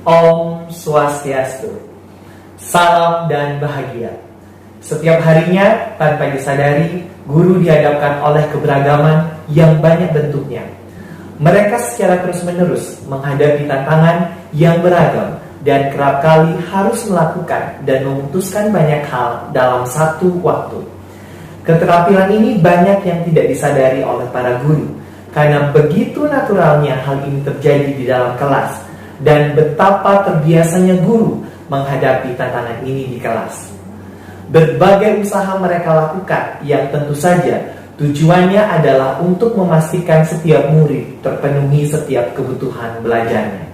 Om Swastiastu. Salam dan bahagia. Setiap harinya, tanpa disadari, guru dihadapkan oleh keberagaman yang banyak bentuknya. Mereka secara terus-menerus menghadapi tantangan yang beragam dan kerap kali harus melakukan dan memutuskan banyak hal dalam satu waktu. Keterampilan ini banyak yang tidak disadari oleh para guru, karena begitu naturalnya hal ini terjadi di dalam kelas, dan betapa terbiasanya guru menghadapi tantangan ini di kelas. Berbagai usaha mereka lakukan yang tentu saja tujuannya adalah untuk memastikan setiap murid terpenuhi setiap kebutuhan belajarnya.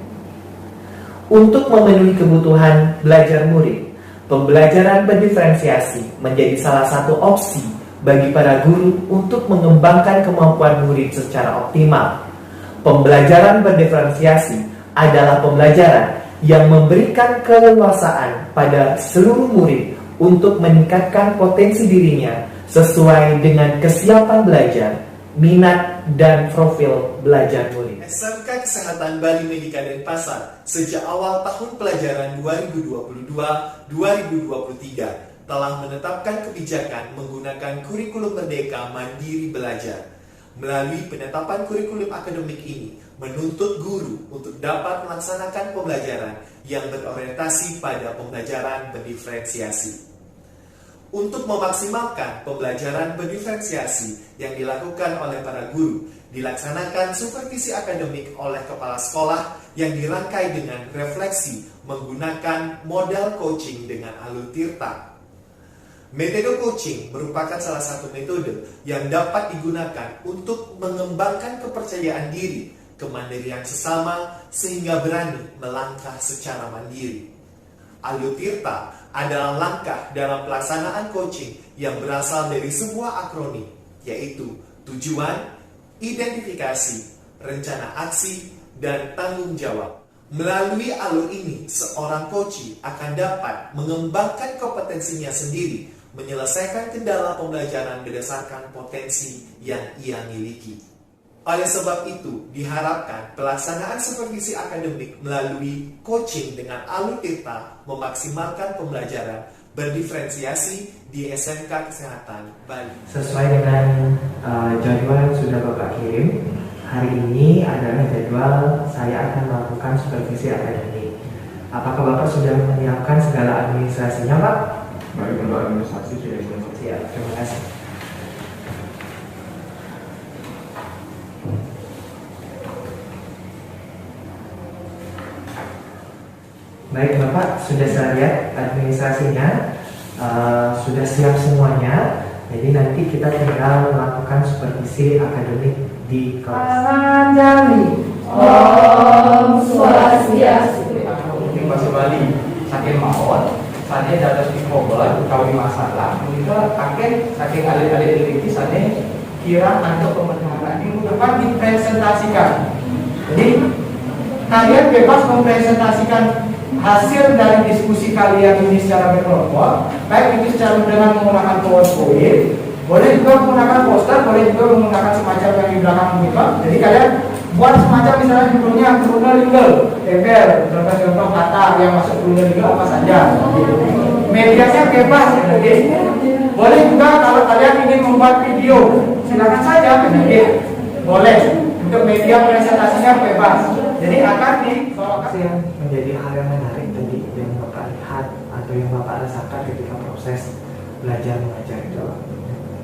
Untuk memenuhi kebutuhan belajar murid, pembelajaran berdiferensiasi menjadi salah satu opsi bagi para guru untuk mengembangkan kemampuan murid secara optimal. Pembelajaran berdiferensiasi adalah pembelajaran yang memberikan keleluasaan pada seluruh murid untuk meningkatkan potensi dirinya sesuai dengan kesiapan belajar, minat, dan profil belajar murid. SMK Kesehatan Bali Medika Denpasar sejak awal tahun pelajaran 2022-2023 telah menetapkan kebijakan menggunakan kurikulum Merdeka Mandiri Belajar. Melalui penetapan kurikulum akademik ini, menuntut guru untuk dapat melaksanakan pembelajaran yang berorientasi pada pembelajaran berdiferensiasi. Untuk memaksimalkan pembelajaran berdiferensiasi yang dilakukan oleh para guru, dilaksanakan supervisi akademik oleh kepala sekolah yang dirangkai dengan refleksi menggunakan model coaching dengan alur tirta. Metode coaching merupakan salah satu metode yang dapat digunakan untuk mengembangkan kepercayaan diri, kemandirian sesama, sehingga berani melangkah secara mandiri. Alur tirta adalah langkah dalam pelaksanaan coaching yang berasal dari sebuah akronim, yaitu tujuan, identifikasi, rencana aksi, dan tanggung jawab. Melalui alur ini, seorang coach akan dapat mengembangkan kompetensinya sendiri, menyelesaikan kendala pembelajaran berdasarkan potensi yang ia miliki. Oleh sebab itu, diharapkan pelaksanaan supervisi akademik melalui coaching dengan alur tirta memaksimalkan pembelajaran berdiferensiasi di SMK Kesehatan Bali. Sesuai dengan jadwal yang sudah Bapak kirim, hari ini adalah jadwal saya akan melakukan supervisi akademik. Apakah Bapak sudah menyiapkan segala administrasinya, Pak? Baik, untuk administrasi sudah Siap, terima kasih. Baik Bapak, sudah saya lihat administrasinya, sudah siap semuanya. Jadi nanti kita tinggal melakukan supervisi akademik di kelas. Jali. Om Swastiastu. Mungkin bahasa Bali, saking mawon, saya dapat dikobar, kawin masalah, kita saking alih-alih ini, saya kira untuk pemerintahan ini dapat dipresentasikan. Jadi kalian bebas mempresentasikan hasil dari diskusi kalian ini secara berkelompok, baik itu secara dengan menggunakan PowerPoint, boleh juga menggunakan poster, boleh juga menggunakan semacam yang di belakang monitor. Jadi kalian buat semacam misalnya judulnya Kruna Legal, tempel, contoh-contoh kata yang masuk Kruna Legal apa saja. Medianya bebas, jadi boleh juga kalau kalian ingin membuat video, silakan saja penyidik, boleh. Untuk media presentasinya bebas. Jadi akan dibawakan Yang menjadi hal yang menarik tadi yang Bapak lihat atau yang Bapak rasakan ketika proses belajar mengajar itu.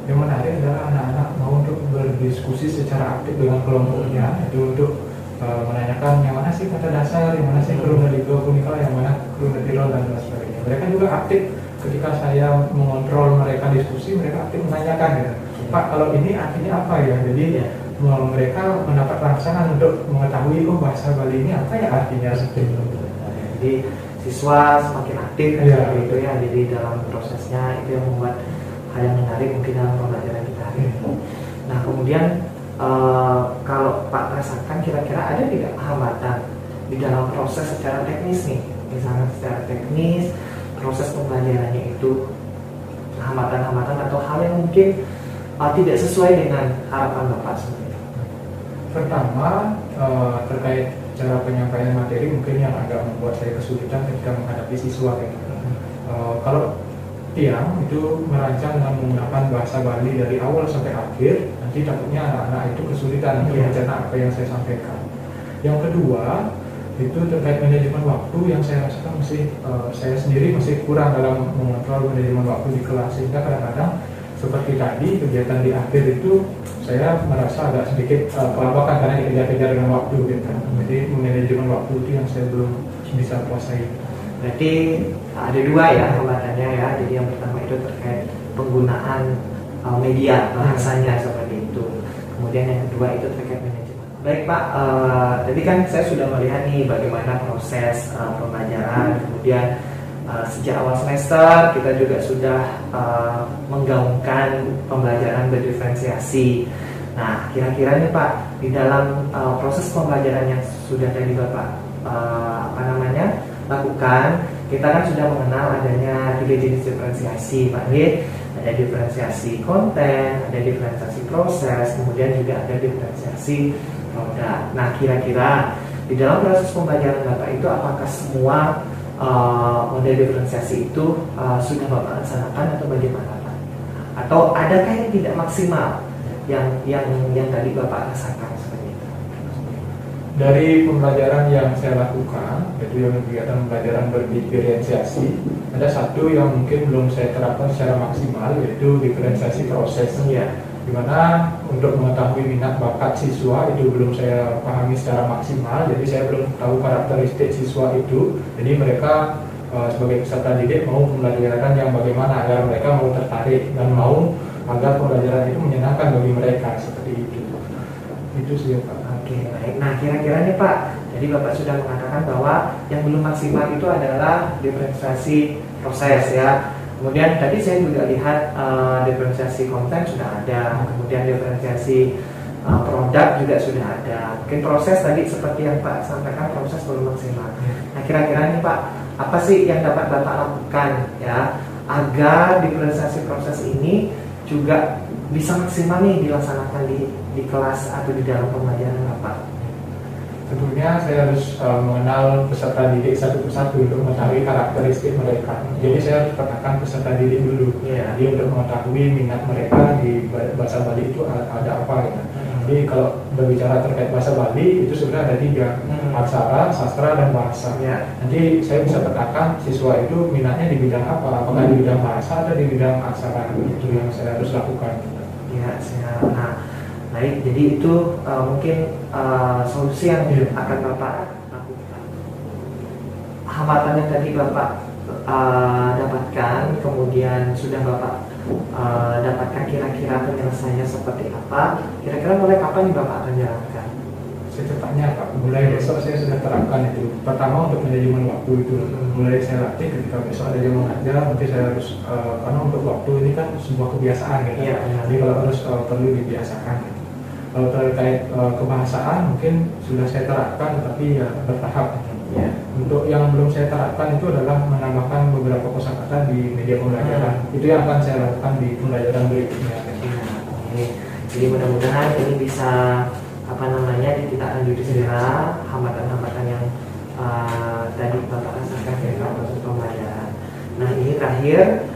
Yang menarik adalah anak-anak mau untuk berdiskusi secara aktif dengan kelompoknya, itu untuk menanyakan yang mana sih kata dasar, yang mana sih kronologi unikal, yang mana kronologi dan sebagainya. Mereka juga aktif ketika saya mengontrol mereka diskusi, mereka aktif menanyakan gitu. Pak, kalau ini artinya apa ya? Jadi mereka mendapat rangsangan untuk mengetahui bahasa Bali ini apa ya artinya seperti itu. Jadi siswa semakin aktif gitu ya, jadi dalam prosesnya itu yang membuat hal yang menarik mungkin dalam pembelajaran kita hari ini. Nah kemudian kalau Pak rasakan kira-kira ada tidak hambatan di dalam proses secara teknis nih, misalnya secara teknis proses pembelajarannya itu hambatan-hambatan atau hal yang mungkin tidak sesuai dengan harapan Bapak sebenarnya? Pertama terkait cara penyampaian materi mungkin yang agak membuat saya kesulitan ketika menghadapi siswa gitu. Kalau Tiang itu merancang dengan menggunakan bahasa Bali dari awal sampai akhir, nanti takutnya anak-anak itu kesulitan untuk mencerna apa yang saya sampaikan. Yang kedua itu terkait manajemen waktu yang saya rasakan saya sendiri masih kurang dalam mengontrol manajemen waktu di kelas, sehingga kadang-kadang seperti tadi kegiatan di akhir itu saya merasa agak sedikit kelabakan karena dikejar-kejar dengan waktu gitu. Jadi manajemen waktu itu yang saya belum bisa kuasai. Berarti ada dua ya hambatannya ya. Jadi yang pertama itu terkait penggunaan media bahasanya seperti itu. Kemudian yang kedua itu terkait manajemen. Baik Pak, tadi kan saya sudah melihat nih bagaimana proses pembelajaran. Kemudian sejak awal semester kita juga sudah menggaungkan pembelajaran berdiferensiasi. Nah, kira-kira nih Pak, di dalam proses pembelajaran yang sudah tadi Bapak lakukan, kita kan sudah mengenal adanya 3 jenis diferensiasi Pak Nid. Ada diferensiasi konten, ada diferensiasi proses, kemudian juga ada diferensiasi produk. Nah, kira-kira di dalam proses pembelajaran Bapak itu apakah semua model diferensiasi itu sudah Bapak laksanakan atau bagaimana Pak? Atau adakah yang tidak maksimal yang tadi Bapak rasakan seperti itu? Dari pembelajaran yang saya lakukan, yaitu yang kegiatan pembelajaran berdiferensiasi, ada satu yang mungkin belum saya terapkan secara maksimal, yaitu diferensiasi proses. Di mana untuk mengetahui minat bakat siswa itu belum saya pahami secara maksimal, jadi saya belum tahu karakteristik siswa itu. Jadi mereka sebagai peserta didik mau pembelajaran yang bagaimana agar mereka mau tertarik dan mau agar pembelajaran itu menyenangkan bagi mereka, seperti itu. Itu sih Pak. Oke, baik. Nah, kira-kira nih Pak, jadi Bapak sudah mengatakan bahwa yang belum maksimal itu adalah diferensiasi proses ya. Kemudian tadi saya juga lihat diferensiasi konten sudah ada, kemudian diferensiasi produk juga sudah ada. Mungkin proses tadi seperti yang Pak sampaikan, proses belum maksimal. Nah, kira-kira nih Pak, apa sih yang dapat Bapak lakukan ya agar diferensiasi proses ini juga bisa maksimal nih dilaksanakan di kelas atau di dalam pembelajaran Bapak? Tentunya saya harus mengenal peserta didik satu persatu untuk mengetahui karakteristik mereka. Jadi saya harus petakan peserta didik dulu. Jadi untuk mengetahui minat mereka di bahasa Bali itu ada apa gitu. Jadi kalau berbicara terkait bahasa Bali itu sebenarnya ada 3, aksara, sastra, dan bahasa. Nanti saya bisa petakan siswa itu minatnya di bidang apa, apakah di bidang bahasa atau di bidang aksara. Itu yang saya harus lakukan. Nah, baik, jadi itu mungkin solusi yang akan Bapak lakukan. Hambatan yang tadi Bapak dapatkan, kemudian sudah Bapak dapatkan kira-kira penyelesaiannya seperti apa? Kira-kira mulai kapan nih Bapak akan jalankan? Secepatnya Pak, mulai besok saya sudah terapkan itu. Pertama untuk manajemen waktu itu, mulai saya latih ketika besok ada jam mengajar, nanti saya harus karena untuk waktu ini kan sebuah kebiasaan gitu. Jadi kalau harus perlu dibiasakan. Kalau terkait kebahasaan mungkin sudah saya terapkan, tetapi ya bertahap. Untuk yang belum saya terapkan itu adalah menambahkan beberapa kosakata di media pembelajaran. Itu yang akan saya lakukan di pembelajaran berikutnya. Jadi mudah-mudahan ini bisa ditindaklanjuti segera hambatan-hambatan yang tadi Bapak rasakan ketika proses pembelajaran. Nah, ini terakhir,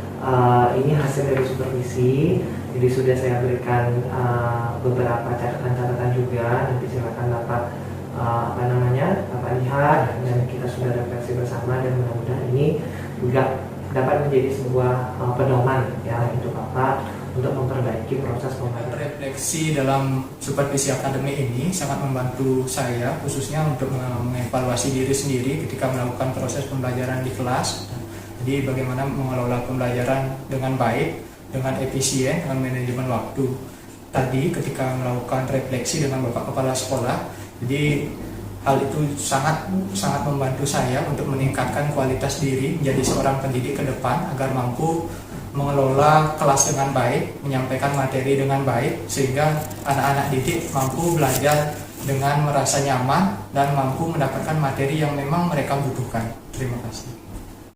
ini hasil dari supervisi. Jadi sudah saya berikan beberapa catatan-catatan juga. Nanti silakan Bapak Bapak lihat, dan kita sudah refleksi bersama, dan mudah-mudahan ini juga dapat menjadi sebuah pedoman ya untuk Bapak untuk memperbaiki proses pembelajaran. Refleksi dalam supervisi akademik ini sangat membantu saya, khususnya untuk mengevaluasi diri sendiri ketika melakukan proses pembelajaran di kelas. Jadi bagaimana mengelola pembelajaran dengan baik, dengan efisien, dengan manajemen waktu. Tadi ketika melakukan refleksi dengan Bapak Kepala Sekolah, jadi hal itu sangat membantu saya untuk meningkatkan kualitas diri menjadi seorang pendidik ke depan agar mampu mengelola kelas dengan baik, menyampaikan materi dengan baik, sehingga anak-anak didik mampu belajar dengan merasa nyaman dan mampu mendapatkan materi yang memang mereka butuhkan. Terima kasih.